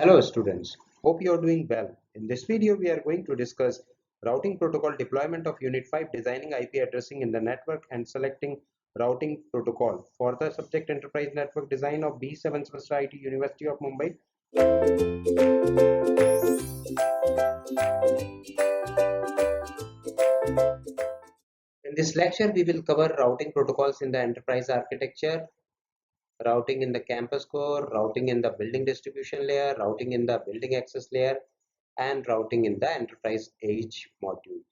Hello students, hope you are doing well. In this video we are going to discuss routing protocol deployment of Unit 5 designing IP addressing in the network and selecting routing protocol for the subject enterprise network design of B7 semester IT University of Mumbai. In this lecture we will cover routing protocols in the enterprise architecture, routing in the campus core, routing in the building distribution layer, routing in the building access layer, and routing in the enterprise edge module.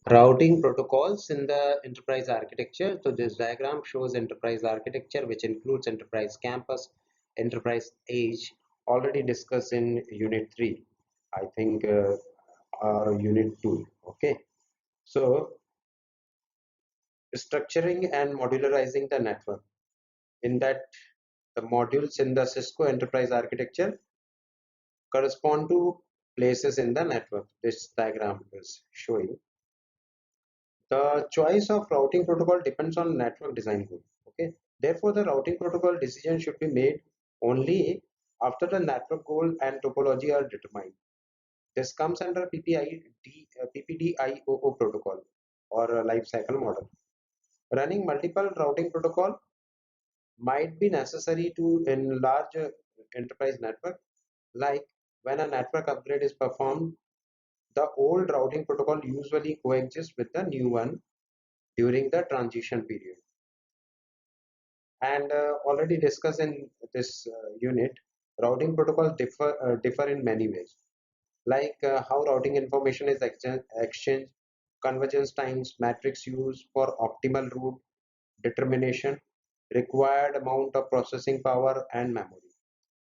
Routing protocols in the enterprise architecture. So this diagram shows enterprise architecture, which includes enterprise campus, enterprise edge, already discussed in unit 3, I think unit 2. Okay, so structuring and modularizing the network. In that, the modules in the Cisco enterprise architecture correspond to places in the network. This diagram is showing. The choice of routing protocol depends on network design goal. Okay. Therefore, the routing protocol decision should be made only after the network goal and topology are determined. This comes under PPDIOO protocol or a life cycle model. Running multiple routing protocol might be necessary to enlarge enterprise network, like when a network upgrade is performed, the old routing protocol usually coexists with the new one during the transition period. And already discussed in this unit, routing protocols differ in many ways, like how routing information is exchanged, convergence times, matrix used for optimal route determination, required amount of processing power and memory,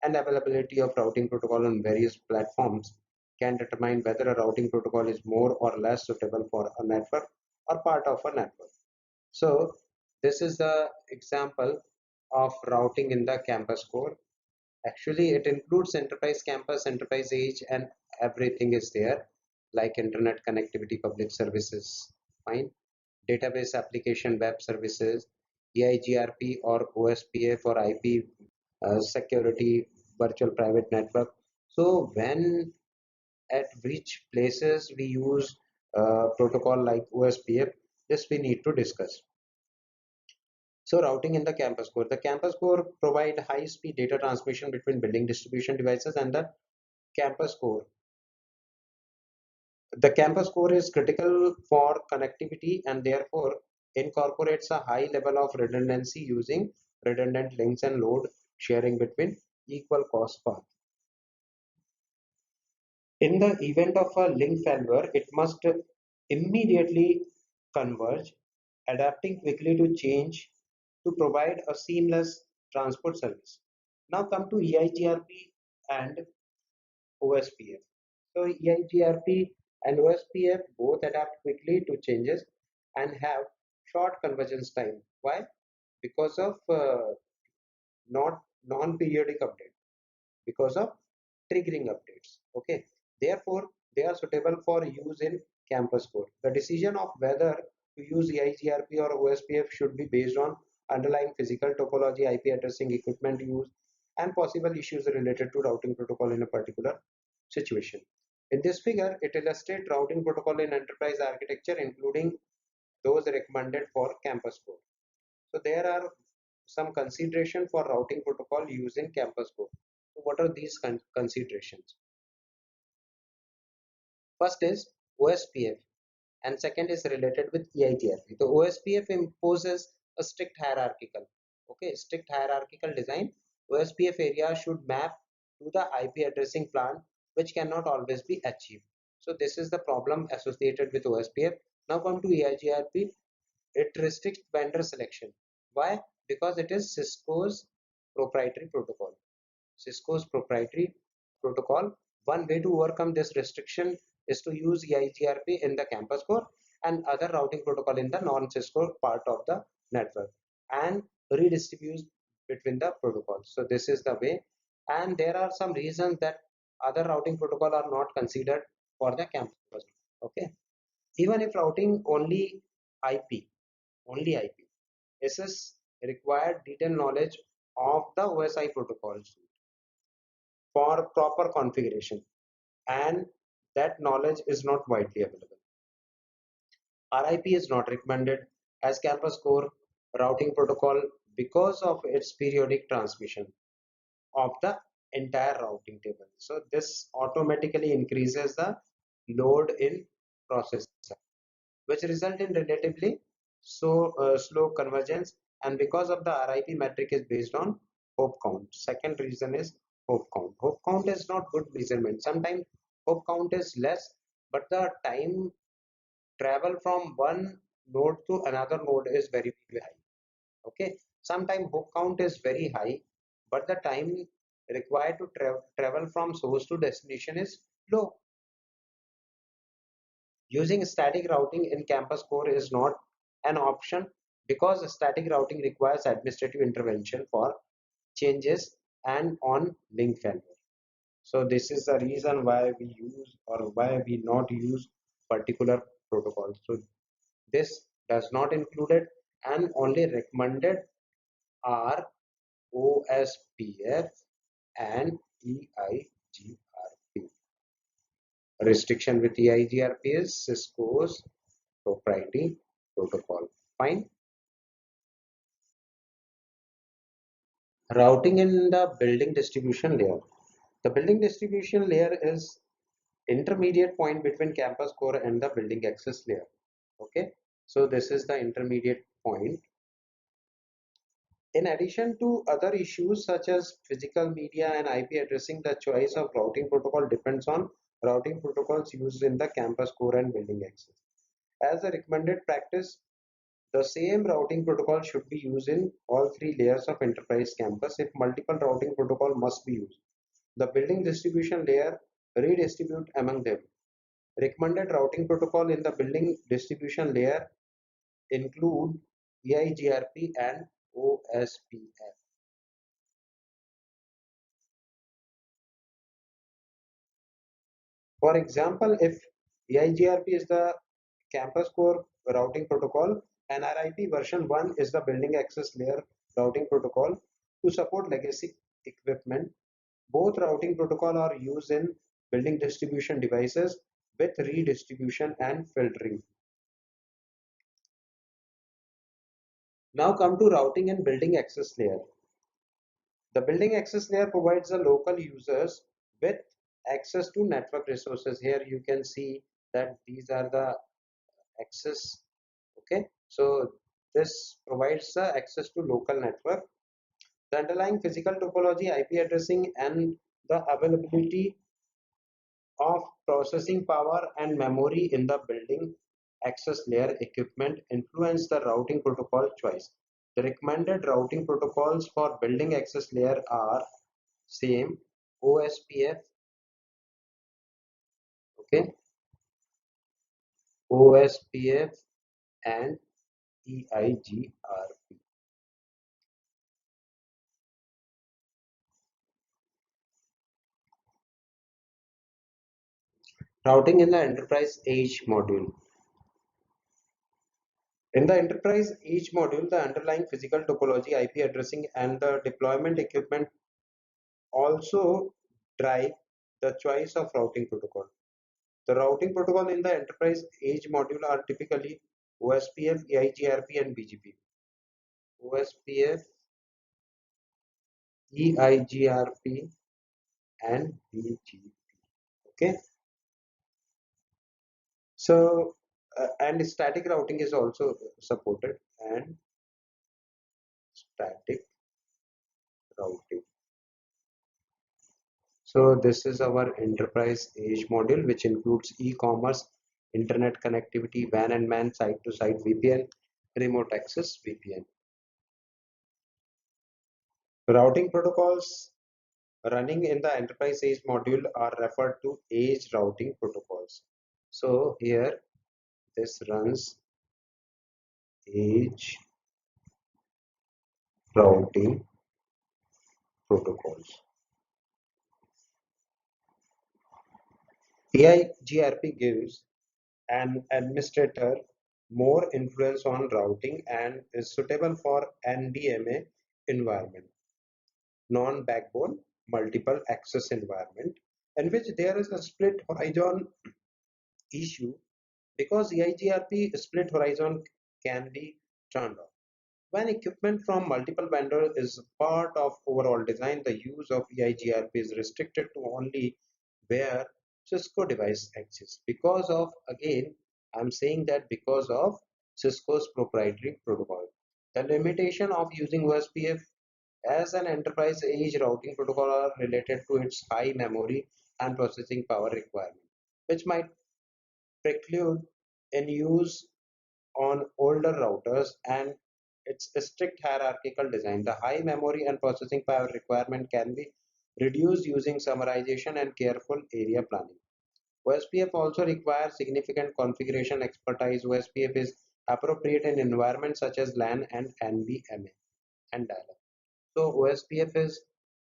and availability of routing protocol on various platforms can determine whether a routing protocol is more or less suitable for a network or part of a network. So this is the example of routing in the campus core. Actually, it includes enterprise campus, enterprise edge, and everything is there, like internet connectivity, public services, fine, database application, web services, EIGRP or OSPF for IP security, virtual private network. So when at which places we use protocol like OSPF, this we need to discuss. So routing in the campus core. The campus core provide high-speed data transmission between building distribution devices and the campus core. The campus core is critical for connectivity and therefore incorporates a high level of redundancy using redundant links and load sharing between equal cost paths. In the event of a link failure, it must immediately converge, adapting quickly to change to provide a seamless transport service. Now come to EIGRP and OSPF. So EIGRP and OSPF both adapt quickly to changes and have short convergence time. Why? Because of not non-periodic update, because of triggering updates. Okay, therefore they are suitable for use in campus core. The decision of whether to use EIGRP or OSPF should be based on underlying physical topology, IP addressing, equipment use, and possible issues related to routing protocol in a particular situation. In this figure, it illustrates routing protocol in enterprise architecture, including those recommended for campus core. So there are some consideration for routing protocol using campus core. So what are these considerations? First is OSPF and second is related with EIGRP. The OSPF imposes a strict hierarchical design. OSPF area should map to the IP addressing plan, which cannot always be achieved. So this is the problem associated with OSPF. Now come to EIGRP. It restricts vendor selection. Why? Because it is Cisco's proprietary protocol. Cisco's proprietary protocol. One way to overcome this restriction is to use EIGRP in the campus core and other routing protocol in the non-Cisco part of the network and redistribute between the protocols. So this is the way, and there are some reasons that other routing protocol are not considered for the campus. Okay, even if routing only IP, this is required detailed knowledge of the OSI protocols for proper configuration, and that knowledge is not widely available. RIP is not recommended as campus core routing protocol because of its periodic transmission of the entire routing table. So this automatically increases the load in processor, which result in relatively slow convergence. And because of the RIP metric is based on hop count. Second reason is hop count. Hop count is not good measurement. Sometimes hop count is less, but the time travel from one node to another node is very high. Okay, sometimes hop count is very high, but the time required to travel from source to destination is low. Using static routing in campus core is not an option because static routing requires administrative intervention for changes and on link failure. So this is the reason why we use or why we not use particular protocols. So this does not include it, and only recommended are OSPF and EIGRP. Restriction with EIGRP is Cisco's proprietary protocol. Fine. Routing in the building distribution layer. The building distribution layer is intermediate point between campus core and the building access layer. Okay, so this is the intermediate point. In addition to other issues such as physical media and IP addressing, the choice of routing protocol depends on routing protocols used in the campus core and building access. As a recommended practice, the same routing protocol should be used in all three layers of enterprise campus if multiple routing protocol must be used. The building distribution layer redistribute among them. Recommended routing protocol in the building distribution layer include EIGRP and OSPF. For example, if EIGRP is the campus core routing protocol and RIP version 1 is the building access layer routing protocol to support legacy equipment, both routing protocol are used in building distribution devices with redistribution and filtering. Now come to routing and building access layer. The building access layer provides the local users with access to network resources. Here you can see that these are the access. Okay, so this provides the access to local network. The underlying physical topology, IP addressing, and the availability of processing power and memory in the building access layer equipment influence the routing protocol choice. The recommended routing protocols for building access layer are same OSPF, okay, OSPF and EIGRP. Routing in the enterprise edge module. In the enterprise edge module, the underlying physical topology, IP addressing, and the deployment equipment also drive the choice of routing protocol. The routing protocol in the enterprise edge module are typically OSPF, EIGRP, and BGP. OSPF, EIGRP, and BGP. Okay, so and static routing is also supported, and static routing. So this is our enterprise edge module, which includes e-commerce, internet connectivity, WAN and MAN, site-to-site VPN, remote access VPN. Routing protocols running in the enterprise edge module are referred to edge routing protocols. So here this runs edge routing protocols. EIGRP gives an administrator more influence on routing and is suitable for NDMA environment. non-backbone multiple access environment in which there is a split horizon issue because EIGRP split horizon can be turned off. When equipment from multiple vendors is part of overall design, the use of EIGRP is restricted to only where Cisco device exists. Because of, again, I'm saying that because of Cisco's proprietary protocol. The limitation of using OSPF as an enterprise age routing protocol are related to its high memory and processing power requirement, which might preclude in use on older routers and its strict hierarchical design. The high memory and processing power requirement can be reduced using summarization and careful area planning. OSPF also requires significant configuration expertise. OSPF is appropriate in environments such as LAN and NVMe and dial-up. So OSPF is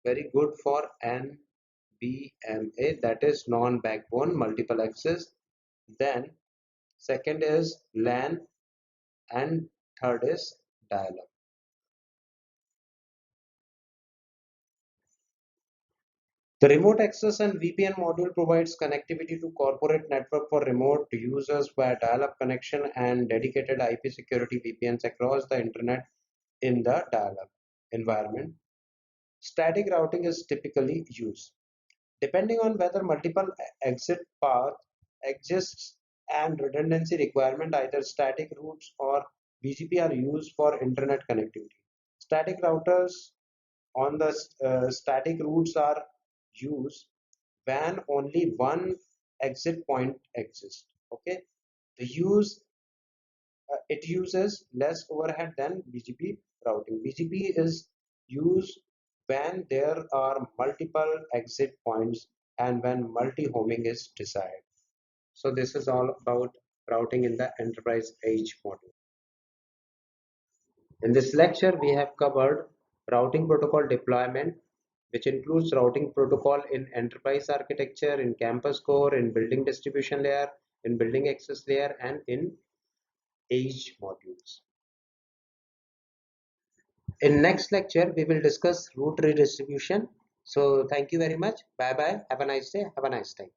very good for NVMe, that is non-backbone multiple access. Then second is LAN and third is dial-up. The remote access and VPN module provides connectivity to corporate network for remote users via dial-up connection and dedicated IP security VPNs across the internet in the dial-up environment. Static routing is typically used. Depending on whether multiple exit path exists and redundancy requirement, either static routes or BGP are used for internet connectivity. Static routers on the static routes are used when only one exit point exists. Okay, the use it uses less overhead than BGP routing. BGP is used when there are multiple exit points and when multi-homing is desired. So this is all about routing in the enterprise edge model. In this lecture, we have covered routing protocol deployment, which includes routing protocol in enterprise architecture, in campus core, in building distribution layer, in building access layer, and in edge modules. In next lecture, we will discuss route redistribution. So thank you very much. Bye bye. Have a nice day. Have a nice time.